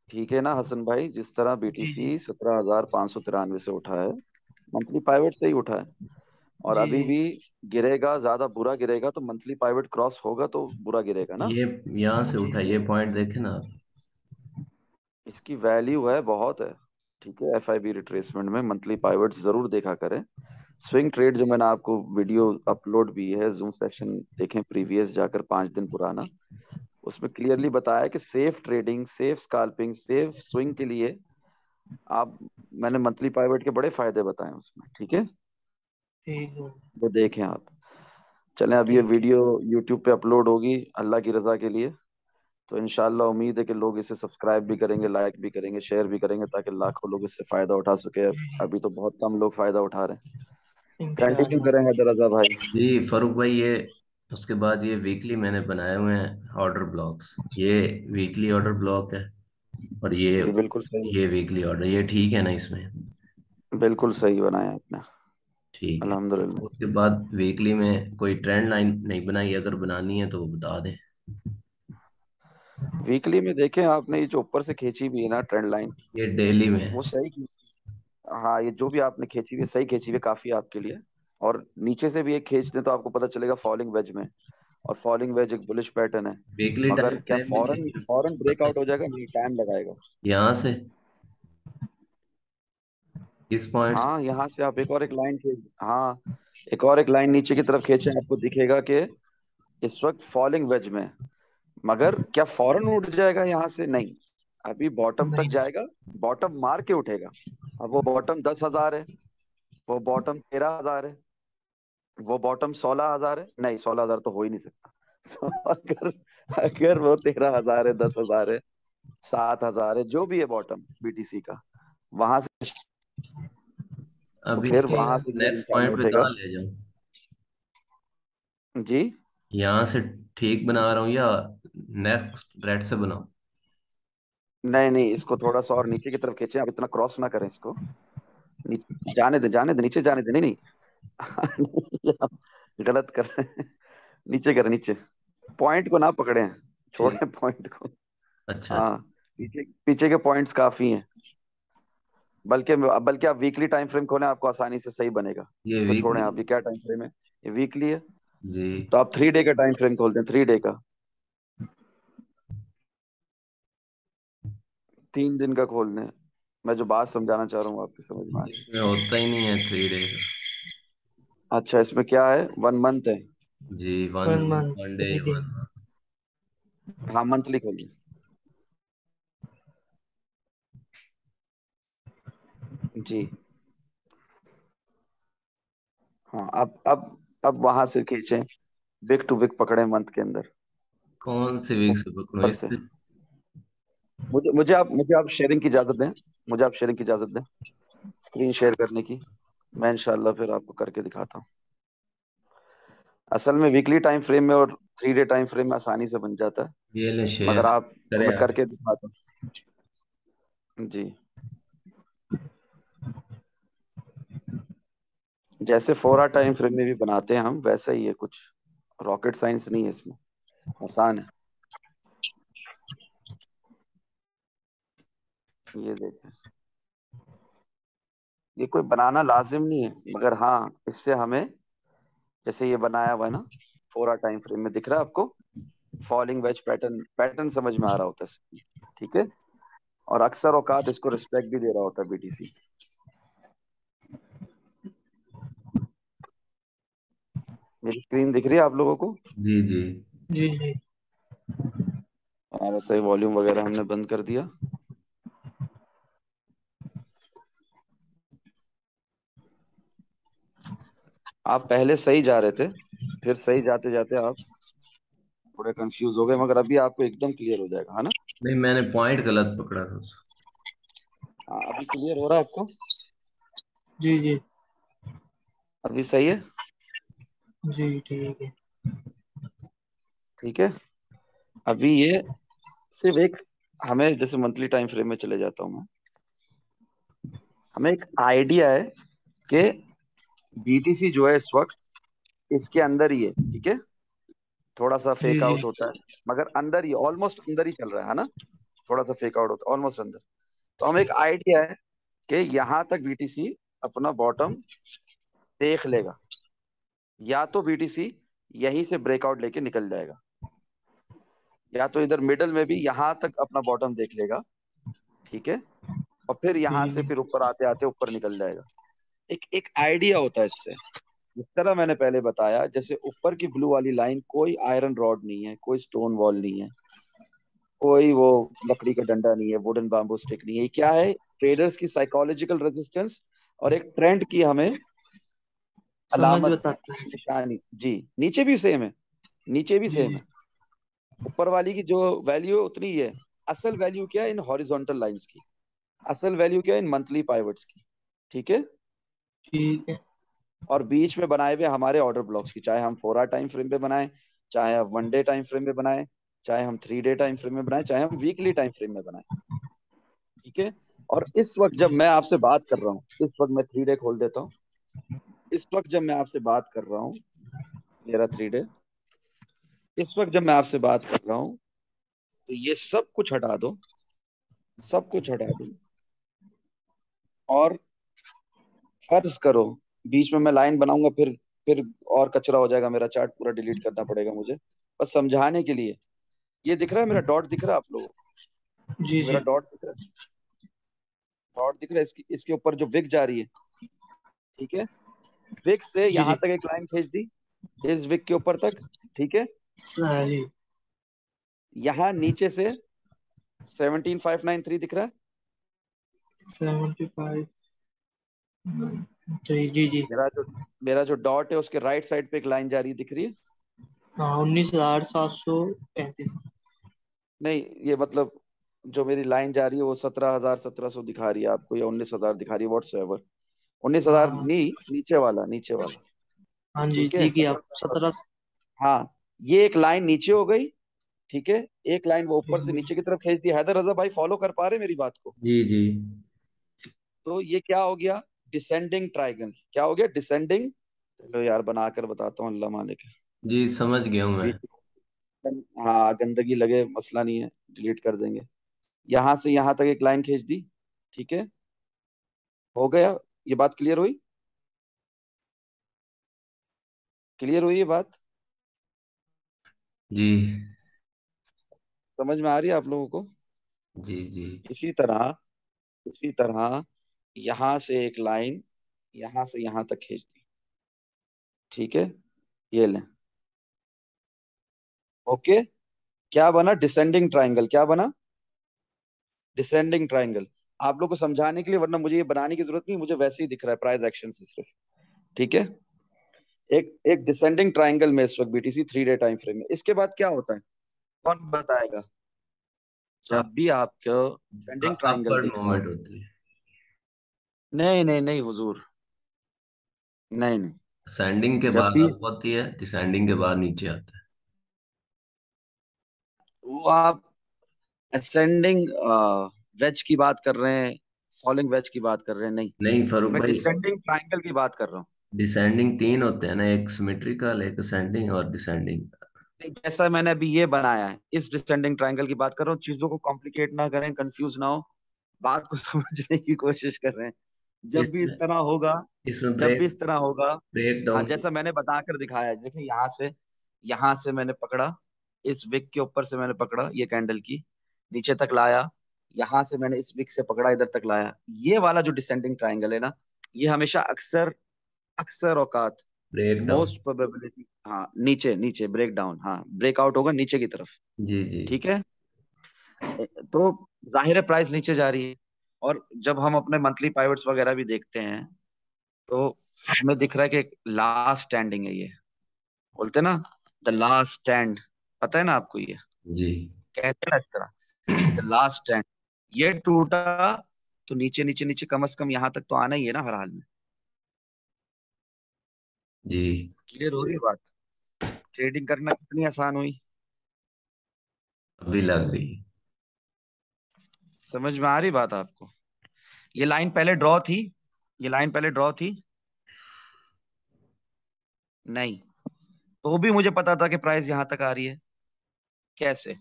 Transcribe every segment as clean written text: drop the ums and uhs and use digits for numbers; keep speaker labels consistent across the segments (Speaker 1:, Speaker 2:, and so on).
Speaker 1: ठीक है ना हसन भाई, जिस तरह
Speaker 2: जी जी।
Speaker 1: बीटीसी 17,593 से उठा है, मंथली पाइवट से ही उठा है। और
Speaker 2: जी
Speaker 1: अभी
Speaker 2: जी।
Speaker 1: भी गिरेगा, ज्यादा बुरा गिरेगा तो मंथली पाइवट क्रॉस होगा तो बुरा गिरेगा ना।
Speaker 2: ये यहाँ से
Speaker 1: ठीक
Speaker 2: उठा,
Speaker 1: है,
Speaker 2: ये पॉइंट देखे ना आप।
Speaker 1: इसकी वैल्यू है, बहुत है। ठीक है, एफआईबी रिट्रेसमेंट में मंथली पाइवट जरूर देखा करें। स्विंग ट्रेड जो मैंने आपको वीडियो अपलोड भी है, जूम सेशन देखें प्रीवियस जाकर, 5 दिन पुराना। उसमें क्लियरली बताया है कि safe trading, safe scalping, safe swing के लिए आप, मैंने मंथली पाइवट के बड़े फायदे बताए हैं उसमें। ठीक है,
Speaker 2: ठीक है।
Speaker 1: वो देखें आप। चलें, अब ये
Speaker 2: ठीक है।
Speaker 1: वीडियो यूट्यूब पे अपलोड होगी अल्लाह की रजा के लिए। तो इंशाल्लाह उम्मीद है कि लोग इसे सब्सक्राइब भी करेंगे, लाइक भी करेंगे, शेयर भी करेंगे, ताकि लाखों लोग इससे फायदा उठा सके। अभी तो बहुत कम लोग फायदा उठा रहे हैं। कंटिन्यू
Speaker 2: इंशाल्लाह।
Speaker 1: करेंगे रजा भाई।
Speaker 2: जी फारूक भाई, ये उसके बाद ये वीकली मैंने बनाए हुए हैं ऑर्डर ब्लॉक्स। ये वीकली ऑर्डर ब्लॉक है, और
Speaker 1: जी बिल्कुल सही,
Speaker 2: ये वीकली ऑर्डर, ये ठीक है ना इसमें?
Speaker 1: बिल्कुल सही बनाया आपने।
Speaker 2: ठीक है।
Speaker 1: अल्हम्दुलिल्लाह।
Speaker 2: उसके बाद वीकली में कोई ट्रेंड लाइन नहीं बनाई, अगर बनानी है तो वो बता दें।
Speaker 1: वीकली में देखें आपने, ये जो ऊपर से खींची भी है ना ट्रेंड लाइन,
Speaker 2: ये डेली में है।
Speaker 1: वो सही की। हाँ, ये जो भी आपने खींची हुई है सही खींची हुई है, काफी है आपके लिए। और नीचे से भी एक खींच दें तो आपको पता चलेगा फॉलिंग वेज में। और फॉलिंग वेज एक बुलिश पैटर्न है।
Speaker 2: वीकली
Speaker 1: मगर
Speaker 2: टाइम
Speaker 1: क्या
Speaker 2: फ्रेम में
Speaker 1: फौरन
Speaker 2: खींचना
Speaker 1: फौरन
Speaker 2: पड़ता
Speaker 1: ब्रेकआउट
Speaker 2: है।
Speaker 1: हो जाएगा? नहीं, टाइम लगाएगा।
Speaker 2: यहाँ से इस पॉइंट से।
Speaker 1: हाँ, यहाँ से आप एक लाइन खींच, हाँ, एक और एक लाइन नीचे की तरफ खींचे, आपको दिखेगा कि इस वक्त फॉलिंग वेज में है। मगर क्या फौरन उठ जाएगा यहाँ से? नहीं, अभी बॉटम तक
Speaker 2: नहीं नहीं।
Speaker 1: जाएगा, बॉटम मार के उठेगा। अब वो बॉटम 10,000 है, वो बॉटम 13,000 है, वो बॉटम 16,000 है। नहीं, 16,000 तो हो ही नहीं सकता। तो अगर अगर वो 13,000 है, 10,000 है, 7,000 है, जो भी है बॉटम बीटीसी का, वहां से, तो
Speaker 2: अभी
Speaker 1: फिर
Speaker 2: मैं
Speaker 1: वहां से जो
Speaker 2: नेक्स्ट
Speaker 1: इंशाल्लाह
Speaker 2: पॉइंट पे
Speaker 1: उठेगा।
Speaker 2: कहाँ ले जाऊँ?
Speaker 1: जी,
Speaker 2: यहाँ से ठीक बना रहा हूँ या नेक्स्ट रेड से बनाऊँ?
Speaker 1: नहीं नहीं, इसको थोड़ा सा और नीचे की तरफ खींचे, आप इतना क्रॉस ना करें इसको। जाने दे, जाने दे, नीचे जाने दे, नहीं नहीं। नहीं, आप गलत कर रहे हैं। नीचे करें, नीचे। पॉइंट को ना पकड़े,
Speaker 2: ठीक।
Speaker 1: छोड़े पॉइंट को।
Speaker 2: अच्छा।
Speaker 1: हाँ, पीछे पीछे के पॉइंट्स काफी हैं। बल्कि बल्कि आप वीकली टाइम फ्रेम खोलें, आपको आसानी से सही बनेगा।
Speaker 2: ये
Speaker 1: इसको छोड़ें,
Speaker 2: वीकली।
Speaker 1: आप, ये क्या टाइम फ्रेम है? ये वीकली है।
Speaker 2: जी।
Speaker 1: तो आप 3 डे का टाइम फ्रेम खोलते हैं, 3 डे का, 3 दिन का खोल दें। मैं जो बात समझाना चाह रहा हूँ आपकी समझ में आ रही
Speaker 2: इसमें होता ही नहीं है 3 डे का।
Speaker 1: है? अच्छा, इसमें क्या है, 1 मंथ है।
Speaker 2: जी, one
Speaker 1: 1 month,
Speaker 2: one day
Speaker 1: 3 day.
Speaker 2: One.
Speaker 1: हाँ, मंथली खोलिए। जी, हाँ, अब वहां से खींचें, विक टू विक पकड़े मंथ के अंदर,
Speaker 2: कौन से वीक से पकड़ूं
Speaker 1: ऊपर से।
Speaker 2: इससे?
Speaker 1: मुझे आप शेयरिंग की इजाजत दें, मुझे आप शेयरिंग की इजाजत दें, स्क्रीन शेयर करने की। मैं इंशाल्लाह फिर आपको करके दिखाता हूँ। असल में वीकली टाइम फ्रेम में और 3 डे टाइम फ्रेम में आसानी से बन जाता है।
Speaker 2: ये ले
Speaker 1: मगर
Speaker 2: शेयर
Speaker 1: आपको
Speaker 2: करें
Speaker 1: मैं
Speaker 2: आप।
Speaker 1: करके दिखाता हूँ जी। जैसे 4 आवर टाइम फ्रेम में भी बनाते हैं हम, वैसा ही है कुछ। रॉकेट साइंस नहीं है इसमें, आसान है। ये देखें, ये कोई बनाना लाजिम नहीं है, मगर हाँ, इससे हमें, जैसे ये बनाया हुआ है ना, 4 आवर टाइम फ्रेम में दिख रहा है आपको, फॉलिंग वेज पैटर्न, पैटर्न समझ में आ रहा होता है। ठीक है, और अक्सर औकात इसको रिस्पेक्ट भी दे रहा होता है बीटीसी। मेरी स्क्रीन दिख रही है आप लोगों को?
Speaker 2: जी जी। जी जी।
Speaker 1: हमारा सही वॉल्यूम वगैरह हमने बंद कर दिया। आप पहले सही जा रहे थे, फिर सही जाते जाते आप थोड़े कंफ्यूज हो गए, मगर अभी आपको एकदम क्लियर हो जाएगा, है ना?
Speaker 2: नहीं, मैंने पॉइंट गलत पकड़ा था उसका।
Speaker 1: हाँ, अभी क्लियर हो रहा है आपको?
Speaker 2: जी जी।
Speaker 1: अभी सही है?
Speaker 2: जी ठीक है।
Speaker 1: ठीक है, अभी ये सिर्फ एक, हमें जैसे मंथली टाइम फ्रेम में चले जाता हूँ मैं, हमें एक आइडिया है कि बीटीसी जो है इस वक्त इसके अंदर ही है। ठीक है, थोड़ा सा
Speaker 2: जी
Speaker 1: फेक
Speaker 2: जी।
Speaker 1: आउट होता है, मगर अंदर ही, ऑलमोस्ट अंदर ही चल रहा है ना? थोड़ा सा फेक आउट होता है, ऑलमोस्ट अंदर। तो हमें एक आइडिया है कि यहाँ तक बीटीसी अपना बॉटम देख लेगा, या तो बीटीसी यहीं से ब्रेकआउट लेके निकल जाएगा, या तो इधर मिडल में भी यहाँ तक अपना बॉटम देख लेगा। ठीक है। और फिर यहाँ
Speaker 3: ठीक
Speaker 1: से
Speaker 3: है।
Speaker 1: फिर ऊपर आते आते ऊपर निकल जाएगा। एक एक आइडिया होता है इससे। जिस तरह मैंने पहले बताया, जैसे ऊपर की ब्लू वाली लाइन कोई आयरन रॉड नहीं है, कोई स्टोन वॉल नहीं है, कोई वो लकड़ी का डंडा नहीं है, वुडन बाम्बू स्टिक नहीं है। ये क्या है? ट्रेडर्स की साइकोलॉजिकल रेजिस्टेंस और एक ट्रेंड की हमें
Speaker 3: समझ
Speaker 1: अलामत,
Speaker 3: बताता है।
Speaker 1: निशानी। जी। नीचे भी सेम है, नीचे भी
Speaker 3: जी
Speaker 1: सेम
Speaker 3: जी।
Speaker 1: है। ऊपर वाली की जो वैल्यू है उतनी ही है। असल वैल्यू क्या है इन हॉरिजॉन्टल लाइंस की, असल वैल्यू क्या है इन मंथली पाइवट्स की। ठीक है।
Speaker 3: ठीक है।
Speaker 1: और बीच में बनाए हुए हमारे ऑर्डर ब्लॉक्स की, चाहे हम 4 आवर टाइम फ्रेम पे बनाए, चाहे हम 1 डे टाइम फ्रेम में बनाए, चाहे हम 3 डे टाइम फ्रेम में बनाए, चाहे हम वीकली टाइम फ्रेम में बनाए। ठीक है। और इस वक्त जब मैं आपसे बात कर रहा हूँ, इस वक्त मैं 3 डे खोल देता हूँ। इस वक्त जब मैं आपसे बात कर रहा हूँ, मेरा 3 डे, इस वक्त जब मैं आपसे बात कर रहा हूँ, तो ये सब कुछ हटा दो, सब कुछ हटा दो। और फर्ज करो बीच में मैं लाइन बनाऊंगा, फिर और कचरा हो जाएगा, मेरा चार्ट पूरा डिलीट करना पड़ेगा मुझे। बस समझाने के लिए, ये दिख रहा है मेरा डॉट, दिख रहा है आप लोगों को?
Speaker 3: जी
Speaker 1: ये मेरा
Speaker 3: जी।
Speaker 1: डॉट दिख रहा है, डॉट दिख रहा है, इसकी इसके ऊपर जो विक जा रही है। ठीक है। विक से
Speaker 3: जी
Speaker 1: यहां
Speaker 3: जी।
Speaker 1: तक एक लाइन खींच दी, इस विक के ऊपर तक। ठीक है।
Speaker 3: सही।
Speaker 1: यहाँ नीचे से 17593 दिख रहा है।
Speaker 3: 75। जी जी जी।
Speaker 1: मेरा जो मेरा जो डॉट है उसके राइट साइड पे एक लाइन जा रही है, दिख रही है?
Speaker 3: हाँ, 19,735।
Speaker 1: नहीं, ये मतलब जो मेरी लाइन जा रही है वो 17,1700 दिखा रही है आपको, या 19,000 दिखा रही है, व्हाट्स एवर। 19,000
Speaker 3: हाँ
Speaker 1: नहीं, नीचे वाला, नीचे वाला।
Speaker 3: हाँ जी,
Speaker 1: ठीक है,
Speaker 3: देखिए आप
Speaker 1: 17,000।
Speaker 3: 17।
Speaker 1: हाँ, ये एक लाइन नीचे हो गई। ठीक है। एक लाइन वो ऊपर से नीचे की तरफ खींच दी। हैदर रजा भाई फॉलो कर पा रहे मेरी बात को?
Speaker 2: जी जी
Speaker 1: तो ये क्या हो गया? डिसेंडिंग ट्राइगन। क्या हो गया? डिसेंडिंग। चलो यार बनाकर बताता हूँ, अल्लाह मालिक है।
Speaker 2: जी, समझ गया हूँ मैं।
Speaker 1: बीच हाँ, गंदगी लगे मसला नहीं है, डिलीट कर देंगे। यहां से यहां तक एक लाइन खींच दी। ठीक है। हो गया। ये बात क्लियर हुई? क्लियर हुई ये बात?
Speaker 2: जी
Speaker 1: समझ में आ रही है आप लोगों को?
Speaker 2: जी जी
Speaker 1: इसी तरह, इसी तरह यहां से एक लाइन यहां से यहां तक खींच दी। ठीक है। ये लें। ओके। क्या बना? Descending triangle. क्या बना? Descending triangle. आप लोग को समझाने के लिए, वरना मुझे ये बनाने की जरूरत नहीं, मुझे वैसे ही दिख रहा है प्राइस एक्शन से सिर्फ। ठीक है। एक एक डिसेंडिंग ट्राइंगल में इस वक्त बीटीसी 3 डे टाइम फ्रेम में। इसके बाद क्या होता है, कौन बताएगा? जब भी आपको डिसेंडिंग ट्राइंगल
Speaker 2: अपवर्ड
Speaker 1: दिख रहा
Speaker 2: मूवमेंट
Speaker 1: हो।
Speaker 2: होती है।
Speaker 1: नहीं नहीं नहीं हुजूर, नहीं नहीं।
Speaker 2: असेंडिंग के
Speaker 1: जब
Speaker 2: बाद
Speaker 1: भी
Speaker 2: अप होती है, डिसेंडिंग के बाद नीचे आता है।
Speaker 1: वो आप असेंडिंग वेज की बात कर रहे हैं, फॉलिंग वेज की बात कर रहे हैं? नहीं,
Speaker 2: नहीं फारूक
Speaker 1: मैं
Speaker 2: भाई,
Speaker 1: डिसेंडिंग ट्राइंगल की बात कर रहा हूँ।
Speaker 2: डिसेंडिंग तीन होते हैं ना, एक सिमेट्रिकल, एक असेंडिंग और डिसेंडिंग।
Speaker 1: नहीं, जैसा मैंने अभी ये बनाया है, इस डिसेंडिंग ट्रायंगल की बात कर रहा हूँ। चीजों को कॉम्प्लिकेट ना करें, कंफ्यूज ना हो, बात को समझने की कोशिश कर रहे हैं। जब भी
Speaker 2: इसमें
Speaker 1: इस तरह होगा,
Speaker 2: इसमें
Speaker 1: जब भी
Speaker 2: ब्रेक
Speaker 1: इस तरह होगा।
Speaker 2: ब्रेक
Speaker 1: हाँ,
Speaker 2: डाउन।
Speaker 1: जैसा मैंने बताकर दिखाया है, देखिए यहाँ से मैंने पकड़ा, इस विक के ऊपर से मैंने पकड़ा ये कैंडल की, नीचे तक लाया। यहाँ से मैंने इस विक से पकड़ा, इधर तक लाया। ये वाला जो डिसेंडिंग ट्रायंगल है ना, ये हमेशा अक्सर, अक्सर औकात,
Speaker 2: ब्रेक डाउन।
Speaker 1: मोस्ट प्रोबेबिलिटी, हाँ नीचे नीचे ब्रेक डाउन, हाँ ब्रेकआउट होगा नीचे की तरफ।
Speaker 2: जी जी
Speaker 1: ठीक है। तो जाहिर है प्राइस नीचे जा रही है। और जब हम अपने मंथली पाइवट्स वगैरह भी देखते हैं, तो हमें दिख रहा है कि लास्ट स्टैंडिंग है ये, बोलते हैं ना, द लास्ट स्टैंड। पता है ना आपको ये,
Speaker 2: जी
Speaker 1: कहते हैं ना इस तरह कि द लास्ट स्टैंड। ये टूटा तो नीचे नीचे नीचे कम से कम यहां तक तो आना ही है ना हर हाल में।
Speaker 2: जी।
Speaker 1: क्लियर हो रही है बात? ट्रेडिंग करना कितनी आसान हुई?
Speaker 2: अभी लग गई।
Speaker 1: समझ में आ रही बात आपको? ये लाइन पहले ड्रॉ थी, ये लाइन पहले ड्रॉ थी? नहीं। तो भी मुझे पता था कि प्राइस यहां तक आ रही है। कैसे?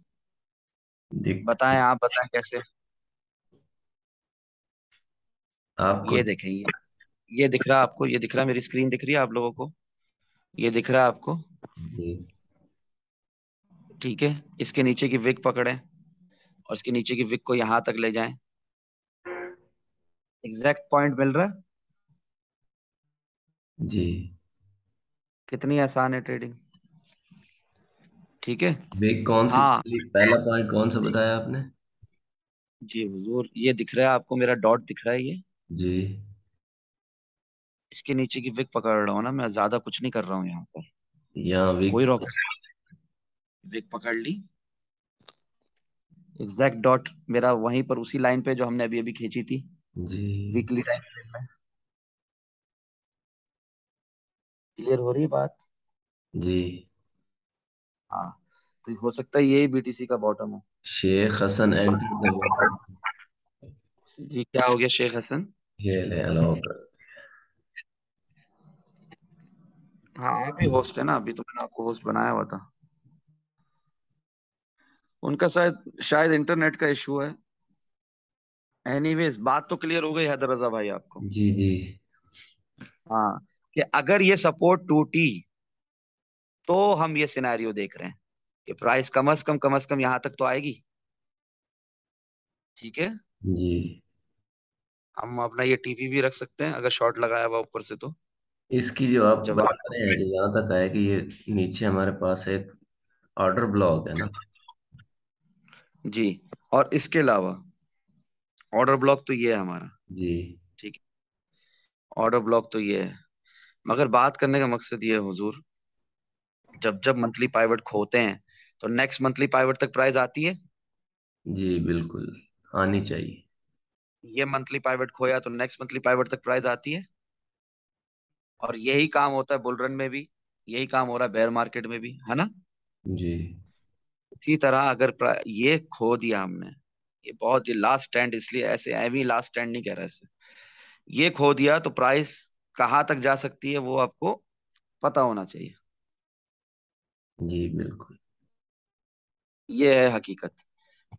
Speaker 2: दिख
Speaker 1: बताएं, आप बताएं कैसे।
Speaker 2: आपको।
Speaker 1: ये देखें, ये दिख रहा है आपको, ये दिख रहा है, मेरी स्क्रीन दिख रही है आप लोगों को, ये दिख रहा है आपको।
Speaker 2: जी
Speaker 1: ठीक है, इसके नीचे की विक पकड़ें और इसके नीचे की विक को यहां तक ले जाएं। एग्जैक्ट पॉइंट मिल रहा है।
Speaker 2: जी।
Speaker 1: कितनी आसान है ट्रेडिंग। ठीक है।
Speaker 2: वे कौन सी,
Speaker 1: हाँ
Speaker 2: पहला पॉइंट कौन सा बताया आपने?
Speaker 1: जी हुजूर, ये दिख रहा है आपको, मेरा डॉट दिख रहा है ये।
Speaker 2: जी।
Speaker 1: इसके नीचे की विक पकड़ रहा हूँ ना मैं, ज्यादा कुछ नहीं कर रहा हूँ यहाँ पर।
Speaker 2: यहाँ वीक।
Speaker 1: कोई रोक, विक पकड़ ली। एग्जैक्ट डॉट मेरा वहीं पर, उसी लाइन पे जो हमने अभी अभी खींची थी
Speaker 2: जी।
Speaker 1: वीकली टाइम फ्रेम में। क्लियर हो रही है बात।
Speaker 2: जी।
Speaker 1: हाँ, तो हो सकता है यही बीटीसी का बॉटम हो।
Speaker 2: Sheikh Hasan enter the bottom.
Speaker 1: ये क्या हो गया शेख हसन।
Speaker 2: ये ले अलाउ कर।
Speaker 1: हाँ, आप ही होस्ट है ना, अभी तो मैंने आपको होस्ट बनाया हुआ था। उनका शायद शायद इंटरनेट का इशू है। एनीवेज, बात तो क्लियर हो गई हैदर रजा भाई आपको।
Speaker 2: जी। जी।
Speaker 1: हाँ, कि अगर ये सपोर्ट टूटी तो हम ये सिनेरियो देख रहे हैं कि प्राइस कम से कम यहां तक तो आएगी। ठीक है।
Speaker 2: जी।
Speaker 1: हम अपना ये टीपी भी रख सकते हैं अगर शॉर्ट लगाया हुआ ऊपर से तो।
Speaker 2: इसकी जो आप
Speaker 1: जब
Speaker 2: बता रहे हैं, जो यहाँ तक है कि ये नीचे हमारे पास एक ऑर्डर ब्लॉक है ना।
Speaker 1: जी, और इसके अलावा ऑर्डर ब्लॉक तो ये है हमारा।
Speaker 2: जी।
Speaker 1: ठीक है, ऑर्डर ब्लॉक तो ये है, मगर बात करने का मकसद ये है हुजूर, जब जब मंथली पाइवट खोते हैं तो नेक्स्ट मंथली पाइवट तक प्राइस आती है।
Speaker 2: जी बिल्कुल, आनी चाहिए।
Speaker 1: ये मंथली पाइवट खोया तो नेक्स्ट मंथली पाइवट तक प्राइस आती है। और यही काम होता है बुल रन में भी, यही काम हो रहा है बेयर मार्केट में भी, है ना।
Speaker 2: जी।
Speaker 1: इसी तरह अगर ये खो दिया हमने, ये बहुत, ये लास्ट स्टैंड, इसलिए ऐसे एवी लास्ट स्टैंड नहीं कह रहा ऐसे, ये खो दिया तो प्राइस कहाँ तक जा सकती है वो आपको पता होना चाहिए।
Speaker 2: जी बिल्कुल।
Speaker 1: ये है हकीकत।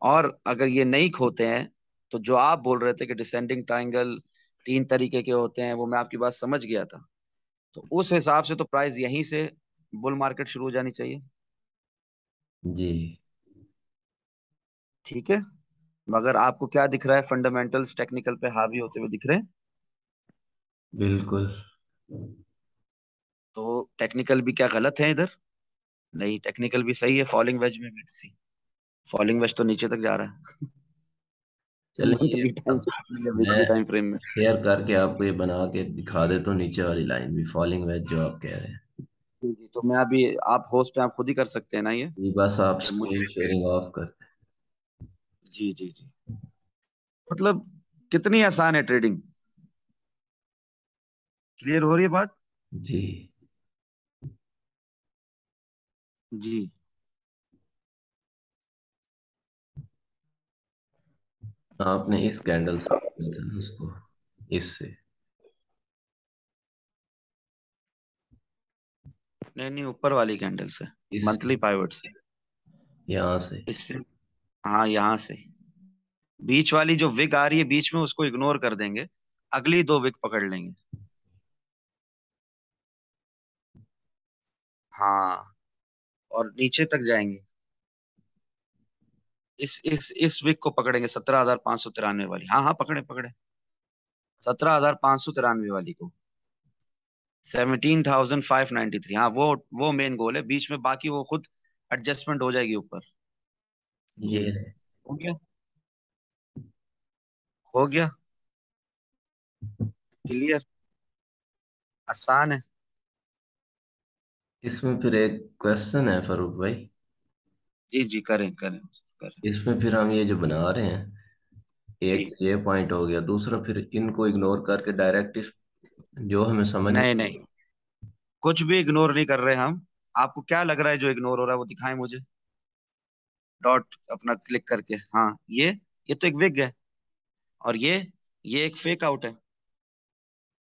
Speaker 1: और अगर ये नहीं खोते हैं तो जो आप बोल रहे थे कि डिसेंडिंग ट्रायंगल 3 तरीके के होते हैं, वो मैं आपकी बात समझ गया था। तो उस हिसाब से तो प्राइस यहीं से बुल मार्केट शुरू हो जानी चाहिए।
Speaker 2: जी
Speaker 1: ठीक है, मगर आपको क्या दिख रहा है, फंडामेंटल्स टेक्निकल पे हावी होते हुए दिख रहे हैं।
Speaker 2: बिल्कुल।
Speaker 1: तो टेक्निकल भी क्या गलत है इधर। नहीं, टेक्निकल भी सही है, फॉलिंग वेज में भी। फॉलिंग वेज तो नीचे तक जा रहा है
Speaker 2: चलिए,
Speaker 1: मंथली टाइम
Speaker 2: अब
Speaker 1: फ्रेम या
Speaker 2: मैं
Speaker 1: वीकली टाइम फ्रेम में।
Speaker 2: शेयर करके आपको ये बना के दिखा देता हूँ, नीचे वाली लाइन भी फॉलिंग वेज जो आप कह रहे हैं।
Speaker 1: जी जी, तो मैं अभी, आप होस्ट हैं, आप खुद ही कर सकते हैं ना ये।
Speaker 2: जी बस आप
Speaker 1: तो
Speaker 2: स्क्रीन
Speaker 1: मुझे,
Speaker 2: शेयरिंग ऑफ कर।
Speaker 1: जी जी जी, मतलब कितनी आसान है ट्रेडिंग। क्लियर हो रही है बात।
Speaker 2: जी।
Speaker 1: जी,
Speaker 2: आपने इस कैंडल से किया था ना उसको, इससे।
Speaker 1: नहीं नहीं, ऊपर वाली कैंडल से,
Speaker 2: इस,
Speaker 1: मंथली पाइवट से।
Speaker 2: यहाँ से।
Speaker 1: इससे, हाँ यहाँ से। बीच वाली जो विक आ रही है बीच में, उसको इग्नोर कर देंगे, अगली 2 विक पकड़ लेंगे। हाँ, और नीचे तक जाएंगे। इस विक को पकड़ेंगे, 17,593 वाली। हाँ हाँ, पकड़े पकड़े, 17,593 वाली को। 17,593, हाँ वो मेन गोल है, बीच में बाकी वो खुद एडजस्टमेंट हो जाएगी ऊपर। जी,
Speaker 2: ये है।
Speaker 1: हो गया, हो गया, क्लियर, आसान है।
Speaker 2: इसमें फिर एक क्वेश्चन है फारूक भाई।
Speaker 1: जी जी, करें करें करें।
Speaker 2: इसमें फिर हम ये जो बना रहे हैं, एक
Speaker 1: जी,
Speaker 2: ये पॉइंट हो गया, दूसरा फिर इनको इग्नोर करके डायरेक्ट इस, जो हमें समझ में।
Speaker 1: नहीं नहीं, कुछ भी इग्नोर नहीं कर रहे हम। आपको क्या लग रहा है जो इग्नोर हो रहा है वो दिखाएं मुझे, डॉट अपना क्लिक करके। हाँ, ये तो एक विग है, और ये एक फेक आउट है।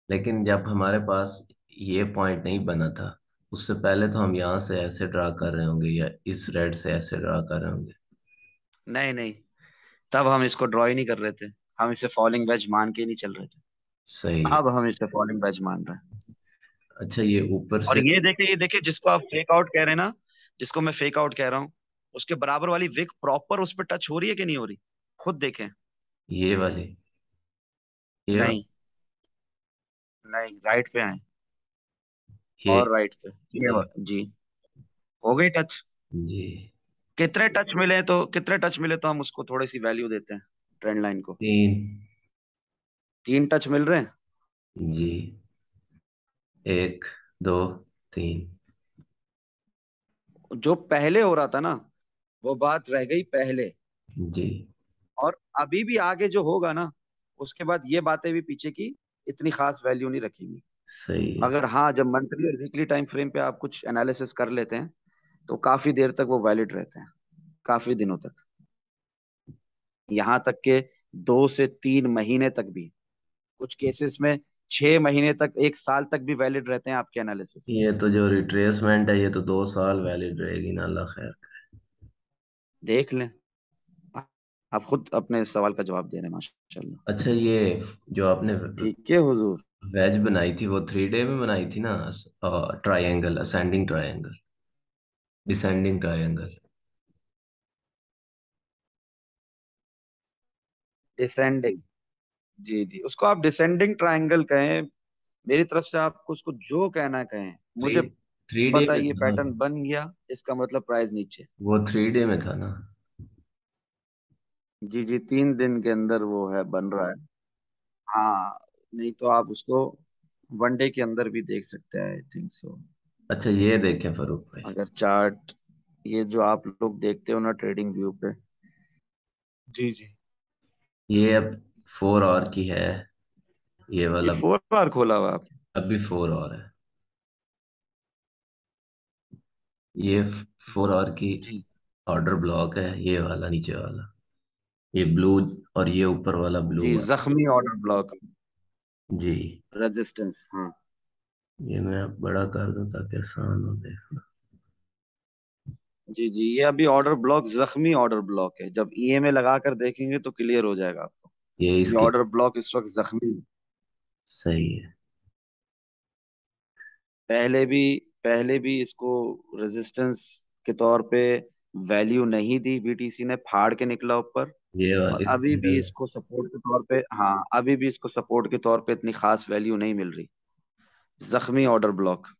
Speaker 2: लेकिन जब हमारे पास ये पॉइंट नहीं बना था, उससे पहले तो हम यहाँ से ऐसे ड्रा कर रहे होंगे या इस रेड से ऐसे ड्रा कर रहे होंगे।
Speaker 1: नहीं नहीं, तब हम इसको ड्रॉ ही नहीं कर रहे थे, हम इसे फॉलिंग वेज मान के नहीं चल रहे थे।
Speaker 2: सही।
Speaker 1: अब हम इसे फॉलिंग वेज मान रहे हैं।
Speaker 2: अच्छा ये ऊपर
Speaker 1: और
Speaker 2: से।
Speaker 1: ये देखिए जिसको आप फेक आउट कह रहे हैं ना, जिसको मैं फेक आउट कह रहा हूँ, उसके बराबर वाली विक प्रॉपर उस पर टच हो रही है कि नहीं हो रही, खुद देखें।
Speaker 2: ये वाली, ये वाली।
Speaker 1: नहीं नहीं, राइट पे आए,
Speaker 2: ये।
Speaker 1: और राइट पे, जी, हो गई टच।
Speaker 2: जी।
Speaker 1: कितने टच मिले तो हम उसको थोड़ी सी वैल्यू देते हैं ट्रेंड लाइन को।
Speaker 2: 3।
Speaker 1: 3 टच मिल रहे हैं।
Speaker 2: जी। 1, 2, 3।
Speaker 1: जो पहले हो रहा था ना, वो बात रह गई पहले,
Speaker 2: जी।
Speaker 1: और अभी भी आगे जो होगा ना, उसके बाद ये बातें भी पीछे की इतनी खास वैल्यू नहीं रखेंगी।
Speaker 2: सही है।
Speaker 1: अगर हाँ, जब मंथली और वीकली टाइम फ्रेम पे आप कुछ एनालिसिस कर लेते हैं तो काफी देर तक वो वैलिड रहते हैं, काफी दिनों तक, यहाँ तक के 2 से 3 महीने तक भी, कुछ केसेस में 6 महीने तक, 1 साल तक भी वैलिड रहते हैं आपके एनालिसिस।
Speaker 2: ये तो जो रिट्रेसमेंट है ये तो 2 साल वैलिड रहेगी ना, अल्लाह खैर।
Speaker 1: देख लें, आप खुद अपने सवाल का जवाब दे रहे हैं माशाल्लाह।
Speaker 2: अच्छा ये जो आपने
Speaker 1: ठीक है हुजूर।
Speaker 2: वेज बनाई थी वो 3 डे में बनाई थी ना? Triangle, ascending triangle, descending triangle.
Speaker 1: Descending, जी जी, उसको आप डिसेंडिंग ट्रायंगल कहें, मेरी तरफ से आपको उसको जो कहना कहें,
Speaker 2: थ्री
Speaker 1: मुझे
Speaker 2: 3 डे
Speaker 1: पता है
Speaker 2: में
Speaker 1: ये
Speaker 2: था ना?
Speaker 1: पैटर्न बन गया, इसका मतलब प्राइस नीचे।
Speaker 2: वो 3 डे में था ना?
Speaker 1: जी जी, 3 दिन के अंदर वो है, बन रहा है। हाँ, नहीं तो आप उसको 1 डे के अंदर भी देख सकते हैं, आई थिंक सो।
Speaker 2: अच्छा ये देखें फरूक भाई।
Speaker 1: अगर चार्ट, ये जो आप लोग देखते हो ना ट्रेडिंग व्यू पे, जी जी,
Speaker 2: ये अब 4 आवर की है, ये
Speaker 1: ये
Speaker 2: वाला।
Speaker 1: 4 बार खोला हुआ आप।
Speaker 2: अभी 4 आवर है ये। 4 आवर की
Speaker 1: जी
Speaker 2: ऑर्डर ब्लॉक है, ये वाला नीचे वाला, ये ब्लू, और ये ऊपर वाला ब्लू
Speaker 1: जी,
Speaker 2: वाला।
Speaker 1: जख्मी ऑर्डर ब्लॉक,
Speaker 2: जी।
Speaker 1: रेजिस्टेंस, हाँ।
Speaker 2: ये मैं अब बड़ा कर दूं ताकि आसान हो देखना।
Speaker 1: जी जी, ये अभी ऑर्डर ब्लॉक जख्मी ऑर्डर ब्लॉक है, जब ईएमए लगा कर देखेंगे तो क्लियर हो जाएगा आपको।
Speaker 2: ये
Speaker 1: ये
Speaker 2: इसकी।
Speaker 1: ऑर्डर ब्लॉक इस वक्त जख्मी है।
Speaker 2: सही है।
Speaker 1: पहले भी पहले भी इसको रेजिस्टेंस के तौर पे वैल्यू नहीं दी, बीटीसी ने फाड़ के निकला ऊपर।
Speaker 2: ये
Speaker 1: और
Speaker 2: वाला इस
Speaker 1: अभी भी इसको सपोर्ट के तौर पे, हाँ, अभी भी इसको सपोर्ट के तौर पे इतनी खास वैल्यू नहीं मिल रही। जख्मी ऑर्डर ब्लॉक,
Speaker 2: तो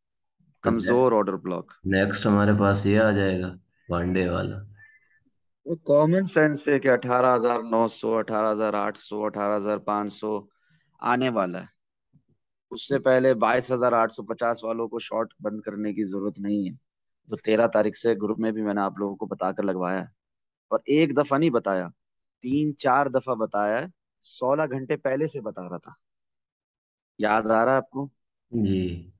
Speaker 1: कमजोर ऑर्डर ब्लॉक।
Speaker 2: नेक्स्ट हमारे पास ये आ जाएगा, 1 डे वाला।
Speaker 1: वो कॉमन सेंस है कि 18,900, 18,800, 18,500 आने वाला है। उससे पहले 22,850 वालों को शॉर्ट बंद करने की जरूरत नहीं है, जो 13 तारीख से ग्रुप में भी मैंने आप लोगों को बताकर लगवाया है। और एक दफा नहीं बताया, 3-4 दफा बताया है, 16 घंटे पहले से बता रहा था। याद आ रहा है आपको?
Speaker 2: जी।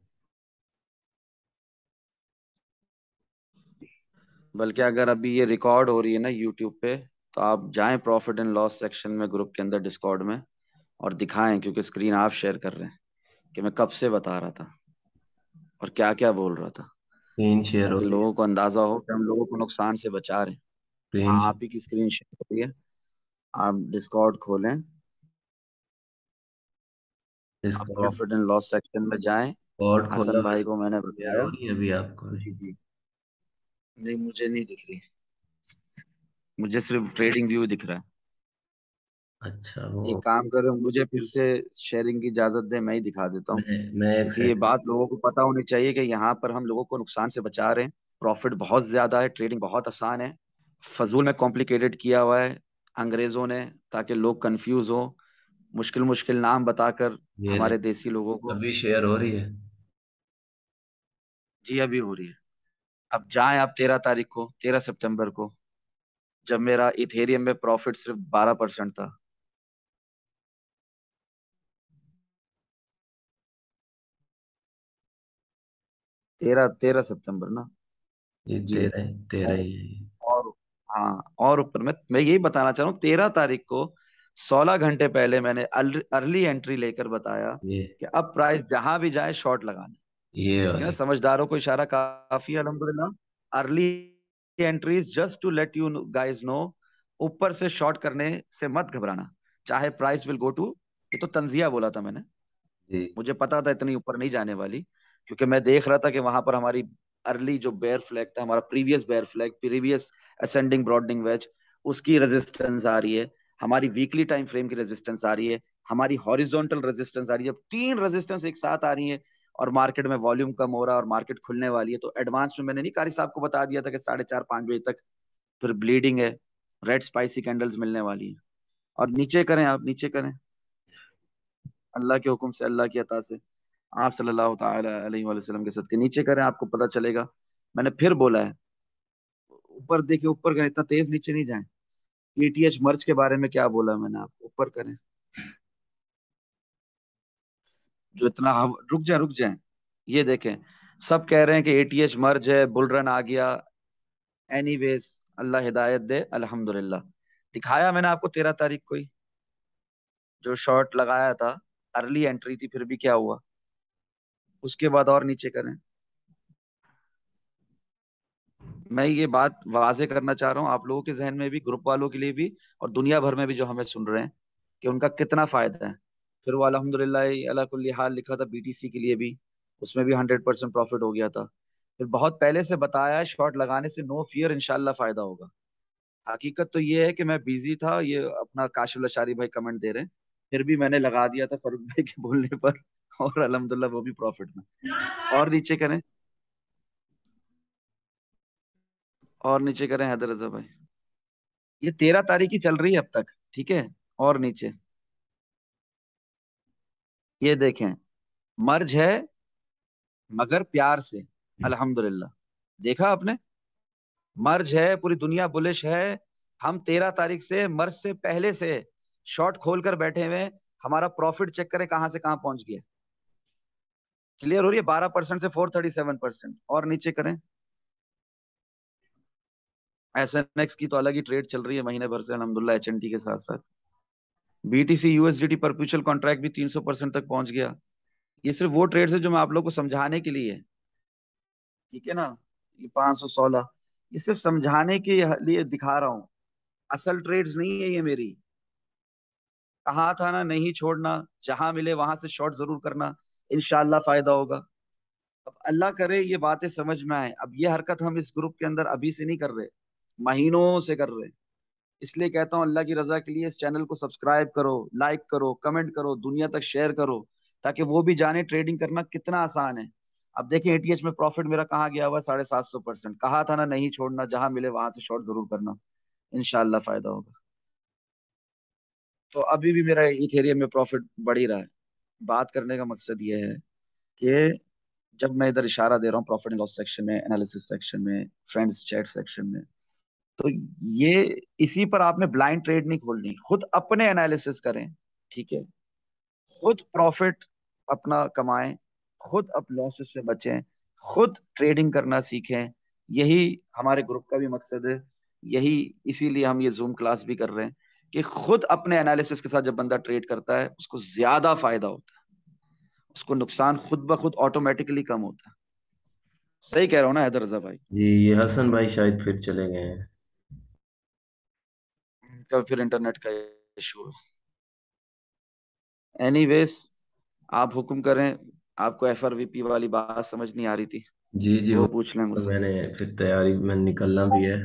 Speaker 1: बल्कि अगर अभी ये रिकॉर्ड हो रही है ना यूट्यूब पे, तो आप जाएं प्रॉफिट एंड लॉस सेक्शन में, ग्रुप के अंदर, डिस्कॉर्ड में, और दिखाएं, क्योंकि स्क्रीन आप शेयर कर रहे हैं, कि मैं कब से बता रहा था और क्या क्या बोल रहा था,
Speaker 2: स्क्रीन शेयर हो
Speaker 1: ताकि
Speaker 2: रही है।
Speaker 1: लोगों को अंदाजा हो कि हम लोगों को नुकसान से बचा रहे हैं।
Speaker 2: स्क्रीन।
Speaker 1: हाँ, आप ही की स्क्रीन शेयर हो रही है, आप डिस्कॉर्ड खोलें, आप
Speaker 2: Discord.
Speaker 1: Profit and loss section में जाएं।
Speaker 2: कोड खोला
Speaker 1: हसन
Speaker 2: हुआ है,
Speaker 1: भाई को मैंने
Speaker 2: स्क्रीन शेयर
Speaker 1: बताया।
Speaker 2: हो रही है अभी आपको भी?
Speaker 1: जी जी, नहीं मुझे नहीं दिख रही, मुझे सिर्फ ट्रेडिंग व्यू दिख रहा है।
Speaker 2: अच्छा वो।
Speaker 1: एक काम करो, मुझे फिर से शेयरिंग की इजाजत दे, मैं ही दिखा देता हूँ,
Speaker 2: मैं एक
Speaker 1: क्योंकि ये
Speaker 2: सेकंड।
Speaker 1: बात लोगों को पता होनी चाहिए कि यहाँ पर हम लोगों को नुकसान से बचा रहे हैं। प्रॉफिट बहुत ज्यादा है, ट्रेडिंग बहुत आसान है, फजूल में कॉम्प्लिकेटेड किया हुआ है अंग्रेजों ने, ताकि लोग कंफ्यूज हो, मुश्किल मुश्किल नाम बताकर
Speaker 2: ये ले,
Speaker 1: हमारे देसी लोगों को।
Speaker 2: अभी शेयर हो रही है।
Speaker 1: जी, अभी हो रही है। अब जाएं आप 13 तारीख को, 13 सितंबर को, जब मेरा इथेरियम में प्रॉफिट सिर्फ 12% था। 13 सितंबर ना।
Speaker 2: ये
Speaker 1: जी।
Speaker 2: 13 ही है ये।
Speaker 1: और हाँ, और ऊपर मैं यही बताना चाह रहा हूँ, 13 तारीख को 16 घंटे पहले मैंने अर्ली एंट्री लेकर बताया
Speaker 2: ये
Speaker 1: कि अब प्राइस जहां भी जाए शॉर्ट लगाना।
Speaker 2: ये
Speaker 1: ठीक है ना,
Speaker 2: वाली।
Speaker 1: समझदारों को इशारा काफी है, अल्हम्दुलिल्लाह। Early entries, just to let you guys know, ऊपर से शॉर्ट करने से मत घबराना, चाहे प्राइस विल गो टू, ये तो तंजिया बोला था मैंने,
Speaker 2: जी।
Speaker 1: मुझे पता था इतनी ऊपर नहीं जाने वाली, क्योंकि मैं देख रहा था कि वहां पर हमारी अर्ली जो बेयर फ्लैग था, हमारा previous bear flag, previous ascending broadening wedge, उसकी रेजिस्टेंस आ रही है, हमारी वीकली टाइम फ्रेम की रेजिस्टेंस आ रही है, हमारी हॉरिजॉन्टल रेजिस्टेंस आ रही है, जब तीन रेजिस्टेंस एक साथ आ रही है और मार्केट में वॉल्यूम कम हो रहा है और मार्केट खुलने वाली है, तो एडवांस में मैंने नहीं कारी साहब को बता दिया था कि 4:30 5 बजे तक फिर ब्लीडिंग है, रेड स्पाइसी कैंडल्स मिलने वाली है। और नीचे करें, आप नीचे करें, अल्लाह के हुक्म से, अल्लाह की अता से, आप सल्लल्लाहु ताला अलैहि वसल्लम के सदके नीचे करें, आपको पता चलेगा। मैंने फिर बोला है, ऊपर देखिए, ऊपर करें, इतना तेज नीचे नहीं जाएं। ईटीएच मर्ज के बारे में क्या बोला मैंने आपको, ऊपर करें, जो इतना रुक जाए, रुक जाए, ये देखें, सब कह रहे हैं कि एटीएच मर्ज है, बुल रन आ गया, एनीवेज, अल्लाह हिदायत दे, अल्हम्दुलिल्लाह। दिखाया मैंने आपको 13 तारीख को ही, जो शॉर्ट लगाया था, अर्ली एंट्री थी, फिर भी क्या हुआ। उसके बाद और नीचे करें, मैं ये बात वाजे करना चाह रहा हूँ आप लोगों के जहन में भी, ग्रुप वालों के लिए भी, और दुनिया भर में भी जो हमें सुन रहे हैं, कि उनका कितना फायदा है। फिर वो अल्हम्दुलिल्लाह अला कुल्ली हाल लिखा था बीटीसी के लिए भी, उसमें भी 100% प्रॉफिट हो गया था। फिर बहुत पहले से बताया है, शॉर्ट लगाने से नो फियर, इंशाल्लाह फायदा होगा। हकीकत तो ये है कि मैं बिजी था, ये अपना काशिफ अशारी भाई कमेंट दे रहे हैं, फिर भी मैंने लगा दिया था फरूक भाई के बोलने पर, और अल्हम्दुलिल्लाह वो भी प्रॉफिट में। और नीचे करें, और नीचे करें हैदर रजा भाई, ये 13 तारीख ही चल रही है अब तक, ठीक है। और नीचे ये देखें, मर्ज है मगर प्यार से, अल्हम्दुलिल्लाह। देखा आपने, मर्ज है, पूरी दुनिया बुलिश है, हम 13 तारीख से मर्ज से पहले से शॉर्ट खोल कर बैठे हुए हैं, हमारा प्रॉफिट चेक करें कहां से कहां पहुंच गया, क्लियर हो रही है, 12% से 437%। और नीचे करें, एसएनएक्स की तो अलग ही ट्रेड चल रही है महीने भर से अल्हम्दुलिल्लाह, एचएनटी के साथ साथ बीटीसी यूएसडीटी परपेचुअल कॉन्ट्रैक्ट भी 300% तक पहुंच गया। ये सिर्फ वो ट्रेड्स है जो मैं आप लोग को समझाने के लिए है, ठीक है ना। ये 516, ये सिर्फ समझाने के लिए दिखा रहा हूँ, असल ट्रेड्स नहीं है ये मेरी। कहा था ना, नहीं छोड़ना, जहां मिले वहां से शॉर्ट जरूर करना, इंशाल्लाह फायदा होगा। अब अल्लाह करे ये बातें समझ में आए। अब ये हरकत हम इस ग्रुप के अंदर अभी से नहीं कर रहे, महीनों से कर रहे। इसलिए कहता हूँ अल्लाह की रजा के लिए इस चैनल को सब्सक्राइब करो, लाइक करो, कमेंट करो, दुनिया तक शेयर करो, ताकि वो भी जाने ट्रेडिंग करना कितना आसान है। अब देखिए एटीएच में प्रॉफिट मेरा कहाँ गया हुआ, 750%। कहा था ना, नहीं छोड़ना, जहां मिले वहां से शॉर्ट जरूर करना, इंशाल्लाह फायदा होगा। तो अभी भी मेरा इथेरियम में प्रॉफिट बढ़ ही रहा है। बात करने का मकसद ये है कि जब मैं इधर इशारा दे रहा हूँ प्रॉफिट एंड लॉस सेक्शन में, एनालिसिस सेक्शन में, फ्रेंड्स चैट सेक्शन में, तो ये इसी पर आपने ब्लाइंड ट्रेड नहीं खोलनी, खुद अपने एनालिसिस करें, ठीक है। खुद प्रॉफिट अपना कमाएं, खुद अब लॉसेस से बचें, खुद ट्रेडिंग करना सीखें। यही हमारे ग्रुप का भी मकसद है, यही इसीलिए हम ये जूम क्लास भी कर रहे हैं, कि खुद अपने एनालिसिस के साथ जब बंदा ट्रेड करता है उसको ज्यादा फायदा होता है, उसको नुकसान खुद ब खुद ऑटोमेटिकली कम होता है। सही कह रहा हूँ ना हैदर रजा भाई?
Speaker 2: जी, ये हसन भाई शायद फिर चले गए हैं।
Speaker 1: कब फिर इंटरनेट का इशू है, एनीवेज, आप हुक्म करें। आपको एफआरवीपी वाली बात समझ नहीं आ रही थी,
Speaker 2: जी जी, वो
Speaker 1: वो पूछ लें
Speaker 2: तो
Speaker 1: मुझसे।
Speaker 2: मैंने फिर तैयारी में निकलना भी है।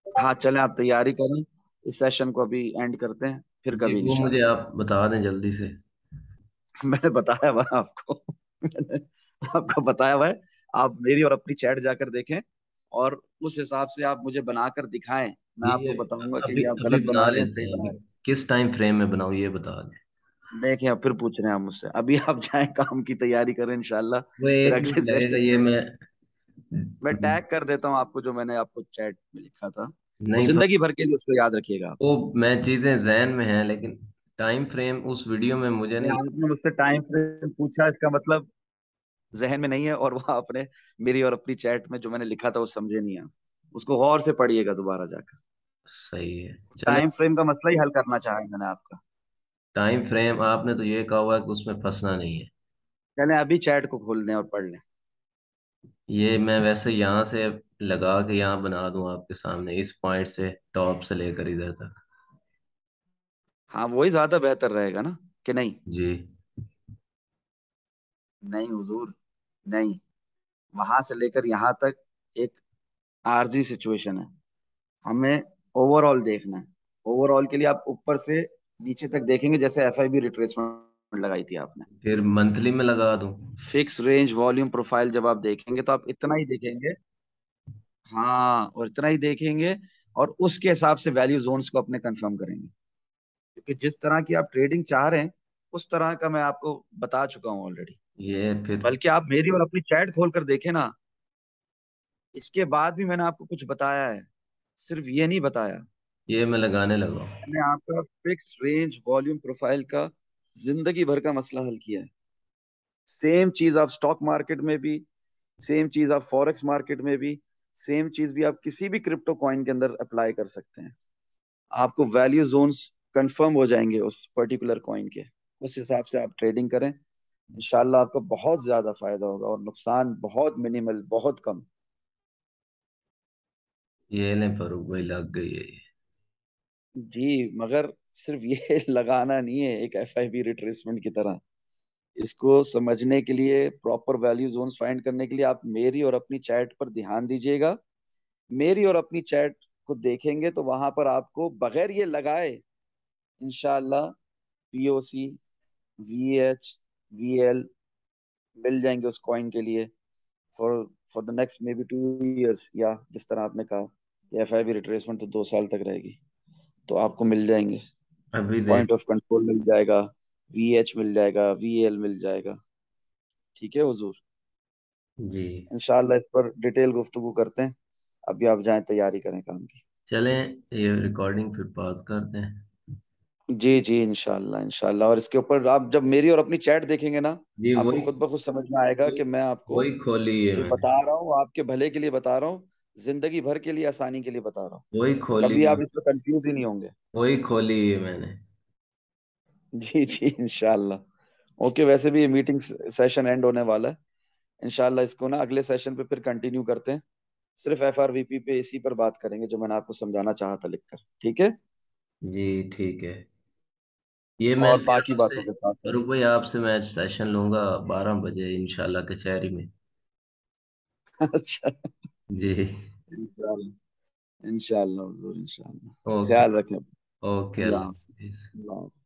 Speaker 1: हाँ चलें, आप तैयारी करें, इस सेशन को अभी एंड करते हैं, फिर
Speaker 2: जी,
Speaker 1: कभी
Speaker 2: वो मुझे
Speaker 1: इंशाल्लाह।
Speaker 2: आप बता दें जल्दी से।
Speaker 1: मैंने बताया हुआ है आपको, मैंने आपको बताया हुआ है, आप मेरी और अपनी चैट जाकर देखें, और उस हिसाब से आप मुझे बनाकर दिखाएं, मैं
Speaker 2: ये
Speaker 1: आपको बताऊंगा कि
Speaker 2: अभी
Speaker 1: ये आप
Speaker 2: अभी
Speaker 1: गलत
Speaker 2: बना
Speaker 1: बना रहे हैं,
Speaker 2: लेते
Speaker 1: सही
Speaker 2: हैं।
Speaker 1: बना
Speaker 2: अभी
Speaker 1: रहे
Speaker 2: किस टाइम फ्रेम में बनाऊं ये बता दें।
Speaker 1: हैं। देखें, आप फिर पूछ रहे हैं आप मुझसे, अभी आप जाएं काम की तैयारी करें इंशाल्लाह,
Speaker 2: वो
Speaker 1: फिर
Speaker 2: एक
Speaker 1: अगले
Speaker 2: मिनट लगेगा
Speaker 1: सेशन
Speaker 2: ये
Speaker 1: में
Speaker 2: मैं।
Speaker 1: मैं टैग कर देता हूँ आपको, जो मैंने आपको चैट में लिखा था, वो
Speaker 2: नहीं,
Speaker 1: जिंदगी भर के लिए उसको याद रखिएगा आप।
Speaker 2: वो मैं चीजें जहन में हैं, लेकिन टाइम फ्रेम उस वीडियो में मुझे
Speaker 1: नहीं,
Speaker 2: नहीं।
Speaker 1: आपने मुझसे टाइम फ्रेम पूछा, इसका मतलब जहन में नहीं है, और वह आपने मेरी और अपनी चैट में जो मैंने लिखा था वो समझे नहीं आप, उसको गौर से पढ़िएगा दोबारा जाकर।
Speaker 2: सही है, चले।
Speaker 1: टाइम फ्रेम का मसला ही हल करना चाहा है मैंने आपका।
Speaker 2: टाइम फ्रेम आपने तो ये कहा हुआ है कि उसमें फंसना नहीं है।
Speaker 1: चलें अभी चैट को खोल दें और पढ़ लें।
Speaker 2: ये मैं वैसे यहाँ से लगा के यहाँ बना दूं आपके सामने, इस पॉइंट से टॉप से लेकर इधर तक।
Speaker 1: हाँ वही ज्यादा बेहतर रहेगा ना, कि नहीं?
Speaker 2: जी।
Speaker 1: नहीं हुजूर, नहीं। वहां से लेकर यहाँ तक एक आरजी सिचुएशन है, हमें ओवरऑल देखना है। ओवरऑल के लिए आप ऊपर से नीचे तक देखेंगे, जैसे एफआईबी रिट्रेसमेंट लगाई थी आपने।
Speaker 2: फिर मंथली में लगा दूं?
Speaker 1: फिक्स रेंज वॉल्यूम प्रोफाइल जब आप देखेंगे तो आप इतना ही देखेंगे। हाँ, और इतना ही देखेंगे, और उसके हिसाब से वैल्यू जोन्स को अपने कंफर्म करेंगे। क्योंकि जिस तरह की आप ट्रेडिंग चाह रहे हैं, उस तरह का मैं आपको बता चुका हूँ ऑलरेडी।
Speaker 2: ये फिर
Speaker 1: बल्कि आप मेरी और अपनी चैट खोल कर देखें ना, इसके बाद भी मैंने आपको कुछ बताया है, सिर्फ ये नहीं बताया।
Speaker 2: ये मैं लगाने लगा हूं।
Speaker 1: मैंने आपका फिक्स रेंज वॉल्यूम प्रोफाइल का जिंदगी भर का मसला हल किया है। सेम चीज आप स्टॉक मार्केट में भी, सेम चीज आप फॉरेक्स मार्केट में भी, सेम चीज भी आप किसी भी क्रिप्टो कॉइन के अंदर अप्लाई कर सकते हैं। आपको वैल्यू जोन्स कंफर्म हो जाएंगे उस पर्टिकुलर कॉइन के, उस हिसाब से आप ट्रेडिंग करें। इंशाल्लाह आपको बहुत ज्यादा फायदा होगा, और नुकसान बहुत मिनिमल, बहुत कम।
Speaker 2: ये ले फरूक भाई, लग गई है ये।
Speaker 1: जी, मगर सिर्फ ये लगाना नहीं है एक एफआईबी रिट्रेसमेंट की तरह। इसको समझने के लिए, प्रॉपर वैल्यू जोन्स फाइंड करने के लिए आप मेरी और अपनी चैट पर ध्यान दीजिएगा। मेरी और अपनी चैट को देखेंगे तो वहां पर आपको बगैर ये लगाए इंशाल्लाह पीओसी, वीएच, वीएल मिल जाएंगे उस कॉइन के लिए, for for the next may be 2 years, या जिस तरह आपने कहा कि एफआईबी रिट्रेसमेंट तो 2 साल तक रहेगी, तो आपको मिल जाएंगे।
Speaker 2: अभी देख।
Speaker 1: पॉइंट ऑफ कंट्रोल मिल जाएगा, वीएच मिल जाएगा, वीएल मिल जाएगा। ठीक है हुजूर,
Speaker 2: जी।
Speaker 1: इंशाल्लाह इस पर डिटेल गुफ्तगू करते हैं। अभी आप जाएं, तैयारी करें काम की।
Speaker 2: चलें, ये रिकॉर्डिंग फिर पॉज करते हैं।
Speaker 1: जी जी, इंशाल्लाह इंशाल्लाह। और इसके ऊपर आप जब मेरी और अपनी चैट देखेंगे ना,
Speaker 2: जी,
Speaker 1: आपको
Speaker 2: वही
Speaker 1: खुद ब खुद समझ में आएगा कि मैं आपको
Speaker 2: वही खोली है
Speaker 1: जो
Speaker 2: मैंने।
Speaker 1: बता रहा हूँ आपके भले के लिए बता रहा हूँ, जिंदगी भर के लिए आसानी के लिए बता रहा हूँ।
Speaker 2: वही खोली
Speaker 1: कभी आप इस पर कंफ्यूज ही नहीं होंगे।
Speaker 2: वही खोली है मैंने।
Speaker 1: जी जी, इंशाल्लाह। ओके, वैसे भी ये मीटिंग सेशन एंड होने वाला है। इंशाल्लाह इसको ना अगले सेशन पे फिर कंटिन्यू करते हैं। सिर्फ एफआरवीपी पे, इसी पर बात करेंगे जो मैंने आपको समझाना चाहा था लिखकर। ठीक है?
Speaker 2: जी ठीक है। ये मैं
Speaker 1: और
Speaker 2: फिर
Speaker 1: बाकी
Speaker 2: आपसे,
Speaker 1: बातों के साथ
Speaker 2: फरूक
Speaker 1: करेंगे।
Speaker 2: भाई आपसे मैं सेशन लूंगा 12 बजे इंशाल्लाह कचहरी में।
Speaker 1: अच्छा,
Speaker 2: जी।
Speaker 1: इंशाल्लाह इंशाल्लाह हुजूर, इंशाल्लाह।
Speaker 2: ओके।
Speaker 1: ख्याल रखें।
Speaker 2: ओके,
Speaker 1: अल्लाह
Speaker 2: अल्लाह
Speaker 1: हाफ़िज़।
Speaker 2: हाफिज।
Speaker 1: अल्लाह हाफ़िज़।